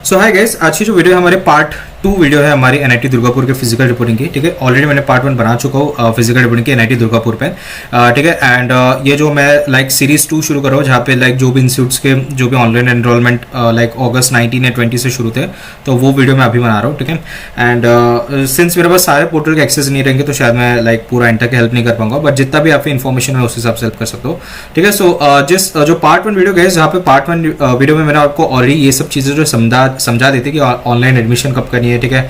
सो hi guys, आज की जो वीडियो है हमारे पार्ट 2 वीडियो है हमारी एनआईटी दुर्गापुर के फिजिकल रिपोर्टिंग की। ठीक है, ऑलरेडी मैंने पार्ट 1 बना चुका हूँ फिजिकल रिपोर्टिंग के एनआईटी दुर्गापुर पे। ठीक है, एंड ये जो मैं लाइक सीरीज 2 शुरू कर रहा हूँ जहाँ पे लाइक जो भी इंस्टीट्यूट्स के जो भी ऑनलाइन एनरोलमेंट लाइक अगस्त 19 या 20 से शुरू थे, तो वो वीडियो मैं अभी बना रहा हूँ। ठीक है, एंड सिंस मेरे पास सारे पोर्टल के एक्सेस नहीं रहेंगे तो शायद मैं लाइक पूरा एंड तक हेल्प नहीं कर पाऊंगा, बट जितना भी आपकी इन्फॉर्मेशन है उस हिसाब से हेल्प कर सकते हो। ठीक है, सो जिस जो पार्ट 1 वीडियो गए जहाँ पे पार्ट 1 वीडियो में मैंने आपको ऑलरेडी ये सब चीज़ें जो समझा दी थी कि ऑनलाइन एडमिशन कब करनी है। ठीक है,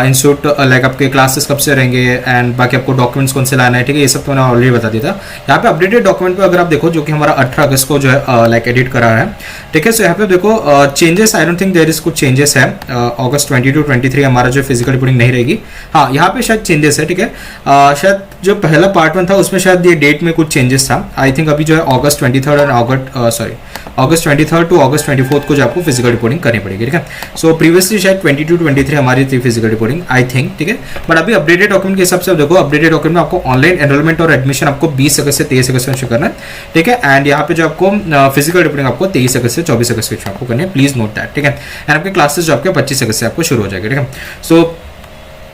इंस्टीट्यूट लाइक आपके क्लासेस कब से रहेंगे एंड बाकी आपको डॉक्यूमेंट्स कौन से लाना है। ठीक है, ये सब तो मैंने ऑलरेडी बता दिया था। यहाँ पे अपडेटेड डॉक्यूमेंट पे अगर आप देखो जो कि हमारा 18 अगस्त को जो है लाइक एडिट करा है। ठीक है, सो यहाँ पे देखो changes, I don't think there is कुछ चेंजेस है। अगस्त 20 to 23 हमारा जो फिजिकल रिपोर्टिंग नहीं रहेगी। हाँ, यहाँ पे शायद चेंजेस है। ठीक है, शायद जो पहला पार्ट 1 था उसमें शायद ये डेट में कुछ चेंजेस था। आई थिंक अभी जो है अगस्त 23 और अगस्त 23 टू अगस्त 24 को जो आपको फिजिकल रिपोर्टिंग करनी पड़ेगी। ठीक है, सो प्रीवियसली शायद 22 to 23 हमारी थी फिजिकल रिपोर्टिंग, आई थिंक। ठीक है, बट अभी अपडेटेड डॉक्यूमेंट के हिसाब से देखो, अपडेटेड डॉक्यूमेंट में आपको ऑनलाइन एनरोलमेंट और एडमिशन आपको 20 अगस्त से 23 अगस्त में करना है। ठीक है, एंड यहाँ पे जो आपको फिजिकल रिपोर्टिंग आपको 23 अगस्त से 24 अगस्त के आपको करनी है। Please note that. ठीक है, एंड आपके क्लासेस जो आपके 25 अगस्त से आपको शुरू हो जाएगा। ठीक है, सो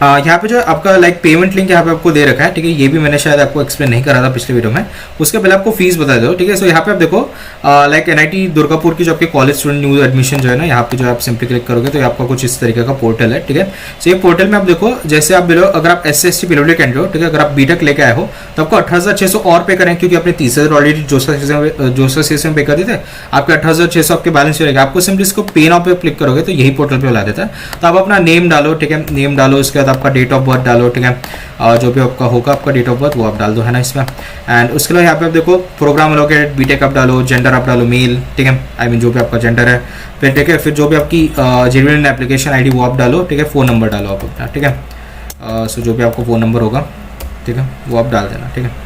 यहाँ पे जो आपका लाइक पेमेंट लिंक यहाँ पे आपको दे रखा है। ठीक है, ये भी मैंने शायद आपको एक्सप्लेन नहीं करा था पिछले वीडियो में। उसके पहले आपको फीस बता दो। ठीक है, सो यहाँ पे आप देखो लाइक एनआईटी दुर्गापुर की जो आपके कॉलेज स्टूडेंट न्यू एडमिशन जो है ना, यहाँ पे जो आप सिंपली क्लिक करोगे तो आपका कुछ इस तरीके का पोर्टल है। ठीक है, सो ये पोर्टल में आप देखो जैसे आप बिलो अगर आप SC/ST पीडब्ल्यूडी कैंडिडेट हो, ठीक है, अगर आप बीटेक लेके आए हो तो आपको 18,600 और पे करें, क्योंकि आपने 30,000 ऑलरेडी जोसा में पे कर देते हैं। आपके 18,600 आपके बैलेंस रहेगा। आपको सिंपली इसको पे नाउ पे क्लिक करोगे तो यही पोर्टल पे ला देता है। तो आप अपना नेम डालो। ठीक है, नेम डालो, उसके बाद आपका डेट ऑफ बर्थ डालो। ठीक है, जो भी आपका होगा आपका डेट ऑफ बर्थ वो आप डाल दो, है ना इसमें। एंड उसके बाद यहाँ पे आप देखो प्रोग्राम एलोकेटेड बीटेक आप डालो, जेंडर आप डालो मेल। ठीक है, आई मीन जो भी आपका जेंडर है। फिर ठीक है, फिर जो भी आपकी जेन्युइन एप्लीकेशन आईडी वो आप डालो। ठीक है, फ़ोन नंबर डालो आप अपना। ठीक है, सो जो भी आपको फ़ोन नंबर होगा, ठीक है, वो आप डाल देना। ठीक है,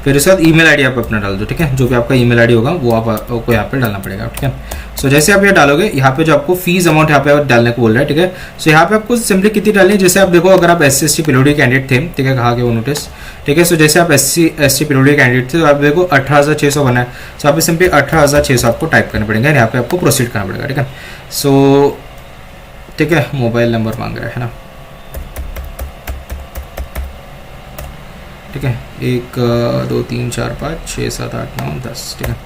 फिर उसके बाद ईमेल आईडी आप अपना डाल दो। ठीक है, जो भी आपका ईमेल आईडी होगा वो आपको यहाँ पे डालना पड़ेगा। ठीक है, सो जैसे आप ये डालोगे यहाँ पे जो आपको फीस अमाउंट यहाँ पे डालने को बोल रहा है। ठीक है, सो यहाँ पे आपको सिंपली कितनी डालनी है, जैसे आप देखो अगर आप SC/ST पीडब्ल्यूडी कैंडिडेट थे, ठीक है, कहा गया वो नोटिस। ठीक है, सो जैसे आप SC/ST पीडब्ल्यूडी कैंडिडेट थे तो आप देखो 18,600 बना है। सो आप सिंपली 18,600 आपको टाइप करना पड़ेगा, यहाँ पे आपको प्रोसीड करना पड़ेगा। ठीक है, सो ठीक है, मोबाइल नंबर मांग रहा है ना। ठीक है, 1 2 3 4 5 6 7 8 9 10। ठीक है,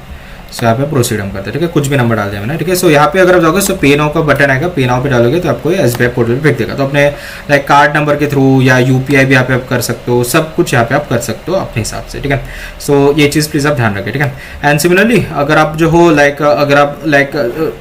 सो यहाँ पे प्रोसीड हम करते हैं। ठीक है, कुछ भी नंबर डाल दिया मैंने। ठीक है, सो यहाँ पे अगर आप जाओगे सो पे नाउ का बटन आएगा, पे नाउ पे डालोगे तो आपको ये SBI पोर्टल पे भेज देगा। तो अपने लाइक कार्ड नंबर के थ्रू या UPI भी यहाँ पे आप कर सकते हो, सब कुछ यहाँ पे आप कर सकते हो अपने हिसाब से। ठीक है, सो ये चीज़ प्लीज़ आप ध्यान रखें। ठीक है, एंड सिमिलरली अगर आप जो हो लाइक अगर आप लाइक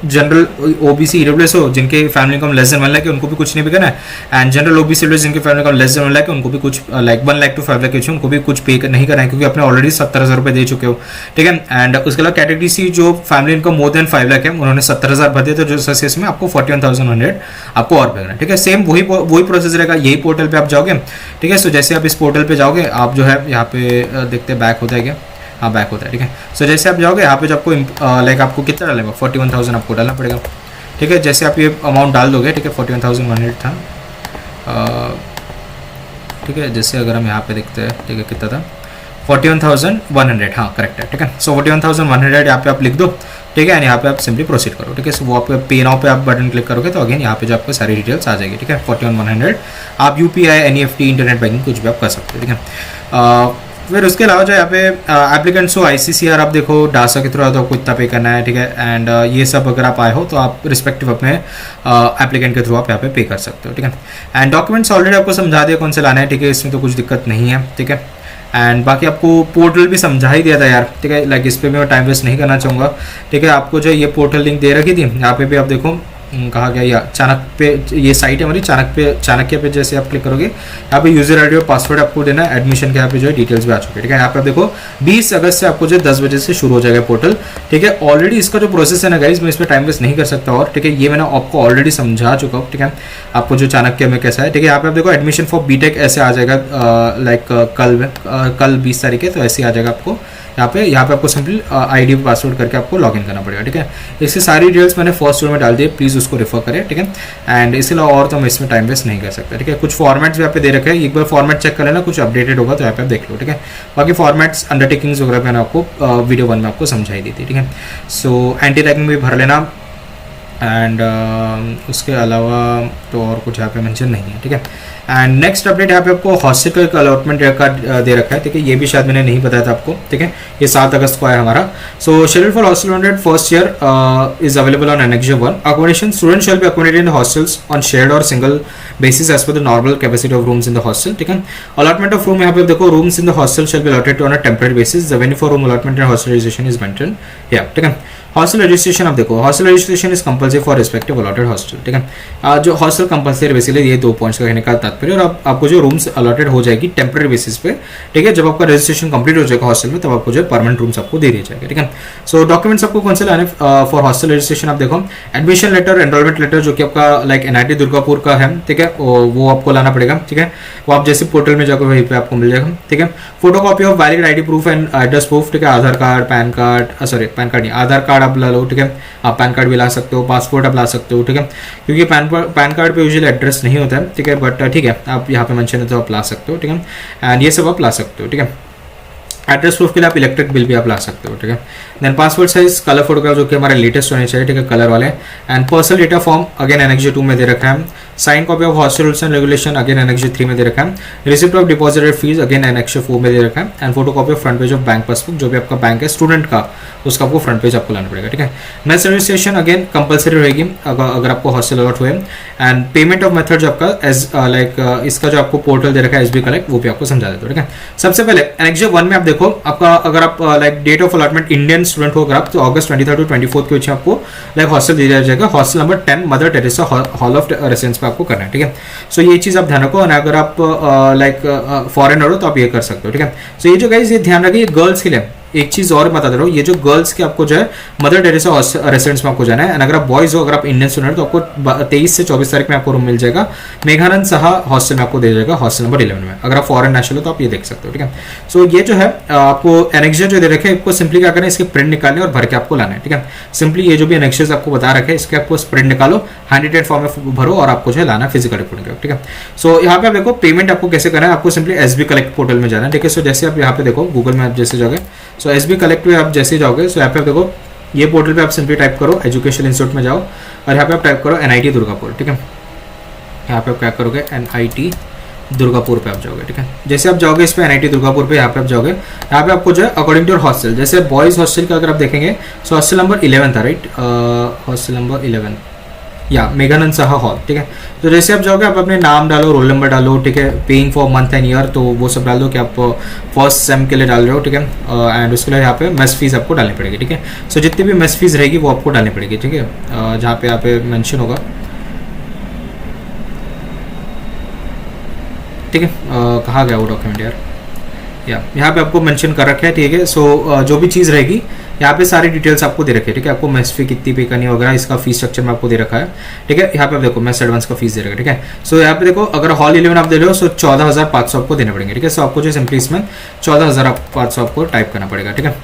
जनरल OBC EWS हो जिनके family income less than 1 lakh है उनको भी कुछ नहीं भी करना है। एंड जनरल OBC EWS जिनके family income less than 1 lakh है उनको भी कुछ लाइक 1 लाख to 5 लाख उनको भी कुछ पे नहीं करना है, क्योंकि आपने ऑलरेडी 70,000 रुपये दे चुके हो। ठीक है, एंड उसके अलावा कैटेगरी C जो family income more than 5 lakh है उन्होंने 70,000 भर दिए, तो जो सक्सेस में आपको 41,100 आपको और पे करना है। ठीक है, सेम वही प्रोसेस रहेगा, यही पोर्टल पे आप जाओगे। ठीक है, सो जैसे आप इस पोर्टल पे जाओगे आप जो है यहाँ पे देखते बैक होता है क्या, हाँ बैक होता है। ठीक है, सो जैसे आप जाओगे यहाँ पे जो आपको लाइक आपको कितना डालेगा 41,000 आपको डालना पड़ेगा। ठीक है, जैसे आप ये अमाउंट डाल दोगे, ठीक है, 41,100 था। ठीक है, जैसे अगर हम यहाँ पे देखते हैं, ठीक है, कितना था 41,100, हाँ करेक्ट है। ठीक है, सो 41,100 यहाँ पे आप लिख दो। ठीक है, एंड यहाँ पे आप सिंपली प्रोसीड करो। ठीक है, सो वो आपको पे नाउ पे आप बटन क्लिक करोगे तो अगेन यहाँ पे जो आपको सारी डिटेल्स आ जाएगी। ठीक है, 41,100 आप UPI NEFT इंटरनेट बैंकिंग कुछ भी आप कर सकते हो। ठीक है, फिर उसके अलावा जो यहाँ पे एप्लीकेंट्स हो ICCR आप देखो डासा के थ्रू तो आपको इतना पे करना है। ठीक है, एंड ये सब अगर आप आए हो तो आप रिस्पेक्टिव अपने एप्लीकेंट के थ्रू आप यहाँ पे पे कर सकते हो। ठीक है, एंड डॉक्यूमेंट्स ऑलरेडी आपको समझा दिया कौन से लाना है। ठीक है, इसमें तो कुछ दिक्कत नहीं है। ठीक है, एंड बाकी आपको पोर्टल भी समझा ही दिया था यार। ठीक है, लाइक इस पर भी मैं टाइम वेस्ट नहीं करना चाहूँगा। ठीक है, आपको जो ये पोर्टल लिंक दे रखी थी यहाँ पे भी आप देखो कहा गया या चाणक्य पे ये साइट है हमारी चाणक्य पे जैसे आप क्लिक करोगे यहाँ पे यूजर आईडी और पासवर्ड आपको देना है। एडमिशन के यहाँ पे जो है डिटेल्स भी आ चुके हैं। ठीक है, यहाँ पे आप देखो 20 अगस्त से आपको जो 10 बजे से शुरू हो जाएगा पोर्टल। ठीक है, ऑलरेडी इसका जो प्रोसेस है ना गाइज मैं इस पर टाइम वेस्ट नहीं कर सकता और ठीक है ये मैंने आपको ऑलरेडी समझा चुका हूँ। ठीक है, आपको जो चाणक्य में कैसा है। ठीक है, यहाँ पे आप देखो एडमिशन फॉर बीटेक ऐसे आ जाएगा लाइक कल 20 तारीख है तो ऐसे आ जाएगा आपको यहाँ पे आपको सिंपली आईडी पासवर्ड करके आपको लॉगिन करना पड़ेगा। ठीक है, इससे सारी डिटेल्स मैंने फर्स्ट वीडियो में डाल दी, प्लीज़ उसको रेफर करें। ठीक है, एंड इसके अलावा और तो मैं इसमें टाइम वेस्ट नहीं कर सकता। ठीक है, कुछ फॉर्मेट्स भी यहाँ पे दे रखे हैं, एक बार फॉर्मेट चेक कर लेना, कुछ अपडेटेड होगा तो यहाँ पे आप देख लो। ठीक है, बाकी फॉर्मेट्स अंडरटेकिंग्स वगैरह मैंने आपको वीडियो 1 में आपको समझाई दी थी। ठीक है, सो एंटी रैगिंग भी भर लेना। एंड उसके अलावा तो और कुछ यहाँ पे मेंशन नहीं है, ठीक है। एंड नेक्स्ट अपडेट यहाँ पे आपको हॉस्टल का एक अलॉटमेंट का दे रखा है, ठीक है। ये भी शायद मैंने नहीं बताया था आपको, ठीक है। ये 7 अगस्त को आया हमारा। So schedule for hostel 100 first year is available on annexe 1 accommodation. Student shall be accommodated in hostels on shared और single basis as per the normal capacity of rooms in the hostel, ठीक है। Allotment of room यहाँ पे देखो, rooms in the hostel shall be allotted on a temporary basis. The venue for room allotment and hostelisation is maintained, yeah, ठीक है। Hostel registration आप देखो, hostel registration is compulsory for respective allotted hostel, ठीक है। जो hostel compulsory basically, ये 2 points का कहने का तात्पर्य। और आपको जो रूम्स अलॉटेड हो जाएगी टेम्पररी बेसिस पे, ठीक है। जब आपका रजिस्ट्रेशन कंप्लीट हो जाएगा हॉस्टल में, तब आपको जो परमानेंट रूम्स आपको दे दिए जाएंगे, ठीक है। सो डॉक्यूमेंट्स आपको कौन से लाने फॉर हॉस्टल रजिस्ट्रेशन, आप देखो एडमिशन लेटर, एनरोलमेंट लेटर जो कि आपका लाइक एनआईटी दुर्गापुर का है, ठीक है, वो आपको लाना पड़ेगा, ठीक है। वो आप जैसे पोर्टल में जाकर वहीं पे आपको मिल जाएगा, ठीक है। Photo copy of valid ID proof and address proof, ठीक है। Aadhaar card, PAN card, sorry PAN card नहीं, आधार कार्ड आप ला लो, ठीक है। आप पैन कार्ड भी ला सकते हो, पासपोर्ट आप ला सकते हो, ठीक है। क्योंकि पैन कार्ड पे यूजुअली एड्रेस नहीं होता है, ठीक है, बट ठीक है, आप यहाँ पे मेंशन है तो आप ला सकते हो, ठीक है। एंड ये सब आप ला सकते हो, ठीक है। एड्रेस प्रूफ के लिए आप इलेक्ट्रिक बिल भी आप ला सकते हो, ठीक है। Then passport size colour photograph जो कि हमारे लेटेस्ट होने चाहिए, ठीक है, कलर वाले। And personal data form again annex 2 में दे रखा है। Sign copy of hostel rules and regulation again annex 3 में दे रखा है। Receipt of deposited fees again annex 4 में दे रखा है। And photo copy of front page of bank passbook, जो भी आपका बैंक है स्टूडेंट का, उसका आपको फ्रंट पेज आपको लाना पड़ेगा, ठीक है। मेस रजिस्ट्रेशन अगेन कंपलसरी रहेगी अगर आपको हॉस्टल अलॉट हुए। एंड पेमेंट ऑफ मेथड जो आपका एज लाइक इसका जो आपको पोर्टल दे रखा है एसबी कलेक्ट, वो भी आपको समझा देता हूँ, ठीक है। सबसे पहले एनेक्स 1 में आप देखो, आपका अगर आप like date of allotment Indian student हो अगर आप, तो अगस्त 23 to 24 के बीच में आपको लाइक हॉस्टल दिया जाएगा। Hostel number 10 mother Teresa hall of residence पे आपको करना है, ठीक है। सो ये चीज आप ध्यान रखो। और अगर आप लाइक फॉरेनर हो तो आप ये कर सकते हो, ठीक है। सो ये जो गाइस, ये ध्यान रखिए, गर्ल्स के लिए एक चीज और बता दे रहा हूँ, ये जो गर्ल्स के आपको जो है मदर टेरेसा रेसिडेंस में आपको जाना है। एंड अगर आप बॉयज हो, अगर आप इंडियन स्टूडेंट तो आपको 23 से 24 तारीख में आपको रूम मिल जाएगा। मेघानंद साहा हॉस्टल में आपको दे जाएगा, हॉस्टल नंबर 11 में। अगर आप फॉरेन नेशनल हो तो आप ये देख सकते हो, ठीक है। सो ये जो है आपको एनेक्स जो दे रखे हैं, आपको सिंपली क्या करना है, इसके प्रिंट निकालने और भर के आपको लाना है, ठीक है। सिंपली ये जो भी एनेक्स आपको बता रखे हैं, इसके आपको प्रिंट निकालो, हैंड फॉर्म में भरो और आपको जो है लाना फिजिकल रिपोर्टिंग, ठीक है। सो यहाँ पे आप देखो पेमेंट आपको कैसे करना है, आपको सिंपली एसबी कलेक्ट पोर्टल में जाना है, ठीक है। सो जैसे आप यहाँ पे देखो गूगल में आप जैसे जाओगे, सो एसबी कलेक्ट पे आप जैसे जाओगे, सो यहाँ पे आप देखो ये पोर्टल पे आप सिंपली टाइप करो एजुकेशन इंस्टीट्यूट में जाओ और यहाँ पे आप टाइप करो एनआईटी दुर्गापुर, ठीक है। यहाँ पे आप क्या करोगे, एनआईटी दुर्गापुर पे आप जाओगे, ठीक है। जैसे आप जाओगे इस पे एनआईटी दुर्गापुर पे, यहाँ पे आप जाओगे, यहाँ पे आपको जो है अकॉर्डिंग टू योर हॉस्टल, जैसे बॉयज हॉस्टल का अगर आप देखेंगे, सो हॉस्टल नंबर 11 था, राइट, हॉस्टल नंबर 11 या मेघानंद साहा हॉल, ठीक है। तो जैसे आप जाओगे, आप अपने नाम डालो, रोल नंबर डालो, ठीक है। Paying for month and year, तो वो सब डाल दो कि आप फर्स्ट सेम के लिए डाल रहे हो, ठीक है। एंड उसके लिए यहाँ पे मेस फीस आपको डालनी पड़ेगी, ठीक है। सो जितनी भी मेस फीस रहेगी वो आपको डालनी पड़ेगी, ठीक है। जहाँ पे यहाँ पे मेंशन होगा, ठीक है। कहाँ गया वो डॉक्यूमेंट यार, यहाँ पे आपको मेंशन कर रखा है, ठीक है। सो जो भी चीज़ रहेगी यहाँ पे सारी डिटेल्स आपको दे रखी है, ठीक है। आपको मेस फी कितनी पे करनी वगैरह, इसका फीस स्ट्रक्चर में आपको दे रखा है, ठीक है। यहाँ पे आप देखो मेस एडवांस का फीस दे रखा है, ठीक है। सो यहाँ पे देखो अगर हॉल 11 आप दे रहे हो, सो 14,500 आपको देने पड़ेंगे, ठीक है। सो आपको जो सिंपली इसमें 14,500 आपको टाइप करना पड़ेगा, ठीक है।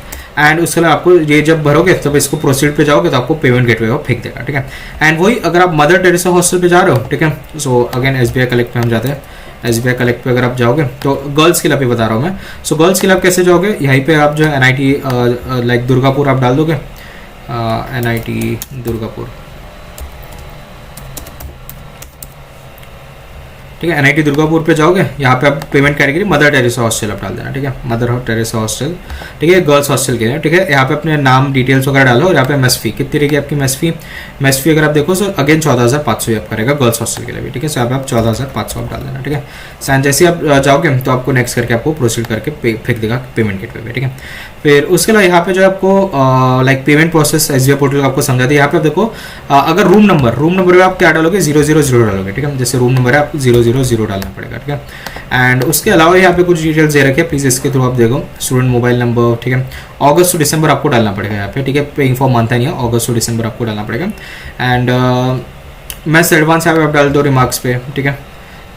एंड उसके लिए आपको ये जब भरोगे तब इसको प्रोसीड पे जाओगे तो आपको पेमेंट गेटवे को फेंक देगा, ठीक है। एंड वही अगर आप मदर टेरेसा हॉस्टल पे जा रहे हो, ठीक है। सो अगेन एसबीआई कलेक्ट पे हम जाते हैं। एसबीआई कलेक्ट पे अगर आप जाओगे तो गर्ल्स के लिए भी बता रहा हूँ मैं। सो गर्ल्स के लिए आप कैसे जाओगे, यहीं पे आप जो है एनआईटी लाइक दुर्गापुर आप डाल दोगे, एनआईटी दुर्गापुर, ठीक है। एनआईटी दुर्गापुर पे जाओगे, यहाँ पे आप payment category mother Teresa hostel आप डाल देना, ठीक है। मदर टेरेसा हॉस्टल, ठीक है, गर्ल्स हॉस्टल के लिए, ठीक है। यहाँ पे अपने नाम डिटेल्स वगैरह डालो और यहाँ पे मेस फी कितनी रहेगी आपकी मेस फी अगर आप देखो सो अगेन 14,500 आप करेगा गर्ल्स हॉस्टल के लिए भी, ठीक है। सो यहाँ पे आप 14,500 आप डाल देना, ठीक है। सैन जैसे आप जाओगे तो आपको नेक्स्ट करके आपको प्रोसीड करके फेंक देगा पेमेंट गेटवे पे, ठीक है। फिर उसके अलावा यहाँ पे जो आपको like payment process SBI portal आपको समझा दिया। यहाँ पे आप देखो अगर रूम नंबर में आप क्या डालोगे, 000 डालोगे, ठीक है। जैसे रूम नंबर है आप 000 डालना पड़ेगा, ठीक है। एंड उसके अलावा यहाँ पे कुछ डिटेल्स दे रखे हैं, प्लीज इसके थ्रू आप देखो, स्टूडेंट मोबाइल नंबर, ठीक है। अगस्त टू दिसंबर आपको डालना पड़ेगा यहाँ पे, ठीक है। Paying for month and year August to December आपको डालना पड़ेगा। एंड मैथ्स एडवांस यहाँ पे आप डाल दो रिमार्क्स पे, ठीक है।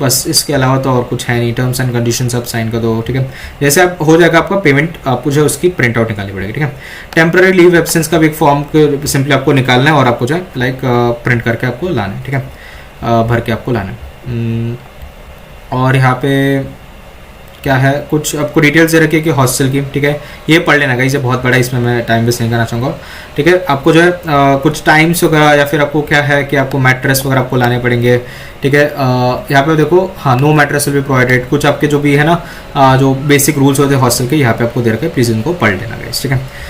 बस इसके अलावा तो और कुछ है नहीं, टर्म्स एंड कंडीशंस आप साइन कर दो, ठीक है। जैसे आप हो जाएगा आपका पेमेंट, आपको जो है उसकी प्रिंट आउट निकालनी पड़ेगी, ठीक है। टेम्पररी लीव एब्सेंस का भी एक फॉर्म सिंपली आपको निकालना है और आपको जो है लाइक प्रिंट करके आपको लाना है, ठीक है। भर के आपको लाना है। और यहाँ पे क्या है, कुछ आपको डिटेल्स दे रखी है कि हॉस्टल की, ठीक है, ये पढ़ लेना गाइस, ये बहुत बड़ा है, इसमें मैं टाइम वेस्ट नहीं करना चाहूँगा, ठीक है। आपको जो है कुछ टाइम्स वगैरह या फिर आपको क्या है कि आपको मैट्रेस वगैरह आपको लाने पड़ेंगे, ठीक है। यहाँ पे देखो, हाँ, no mattress will be provided, कुछ आपके जो भी है ना जो बेसिक रूल्स होते हैं हॉस्टल के, यहाँ पे आपको दे रखे हैं, प्लीज़ इनको पढ़ लेना गाइस, ठीक है।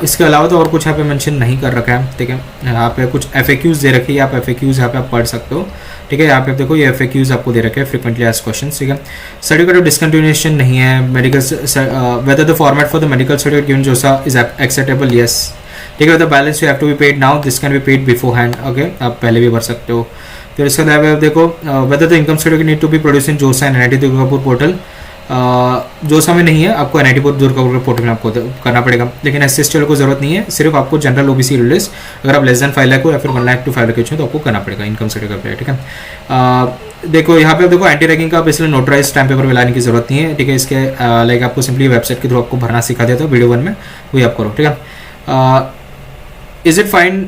इसके अलावा तो और कुछ यहाँ पे मेंशन नहीं कर रखा है, ठीक है। यहाँ पे कुछ FAQs दे रखी है, आप FAQs यहाँ पे आप पढ़ सकते हो, ठीक है। यहाँ पे देखो ये FAQs आपको दे रखे हैं, फ्रीक्वेंटली आस्क्ड क्वेश्चंस, ठीक है। सर्टिफिकेट ऑफ डिसकंटिन्यूएशन नहीं है, medical whether the format for the medical certificate given JoSAA is acceptable, yes, ठीक है। The balance you have to be paid now, this can be paid beforehand, okay, आप पहले भी भर सकते हो। फिर इसके अलावा देखो whether the income certificate need to be produce in JoSAA and NIT Durgapur portal, जोसा में नहीं है, आपको NIT दुर्गापुर पोर्टल में आपको करना पड़ेगा, लेकिन SC/ST को जरूरत नहीं है, सिर्फ आपको जनरल OBC रिलीज अगर आप लेस देन 5 लाख हो या फिर 1 लाख टू 5 लाख हो तो आपको करना पड़ेगा इनकम सर्टिफिकेट, ठीक है। देखो यहाँ पे देखो एंटी रैगिंग का इसलिए नोटराइज स्टैम्प पेपर में लाने की जरूरत नहीं है, ठीक है। इसके लाइक आपको सिंपली वेबसाइट के थ्रू आपको भरना सिखा देता है वीडियो 1 में, वही आप करो, ठीक है। Is it fine,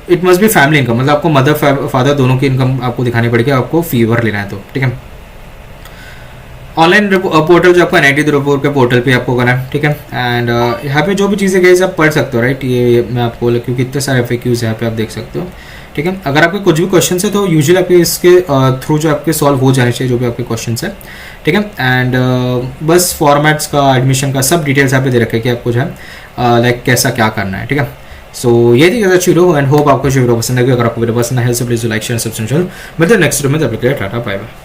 it must be family income, मतलब आपको मदर फादर दोनों की इनकम आपको दिखानी पड़ेगी, आपको फीवर लेना है तो, ठीक है। ऑनलाइन पोर्टल जो आपको NIT दुर्गापुर के पोर्टल पे आपको करना है, ठीक है। एंड यहाँ पे जो भी चीज़ें गई आप पढ़ सकते हो, राइट, ये मैं आपको, क्योंकि इतने सारे FAQs यहाँ पे आप देख सकते हो, ठीक है। अगर आपके कुछ भी क्वेश्चन है तो यूजुअली आपके इसके थ्रू जो आपके सॉल्व हो जाने चाहिए जो भी आपके क्वेश्चन है, ठीक है। एंड बस फॉर्मेट्स का, एडमिशन का सब डिटेल्स यहाँ पे दे रखे कि आपको जो है लाइक कैसा क्या करना है, ठीक है। सो ये थी अच्छी वीडियो एंड होप आपको जो वीडियो पसंद है, अगर आपको वीडियो पसंद है तो प्लीज लाइक शेयर सब्सक्राइब, मिलते हैं नेक्स्ट वीडियो में, तब तक के लिए टाटा बाय बाय।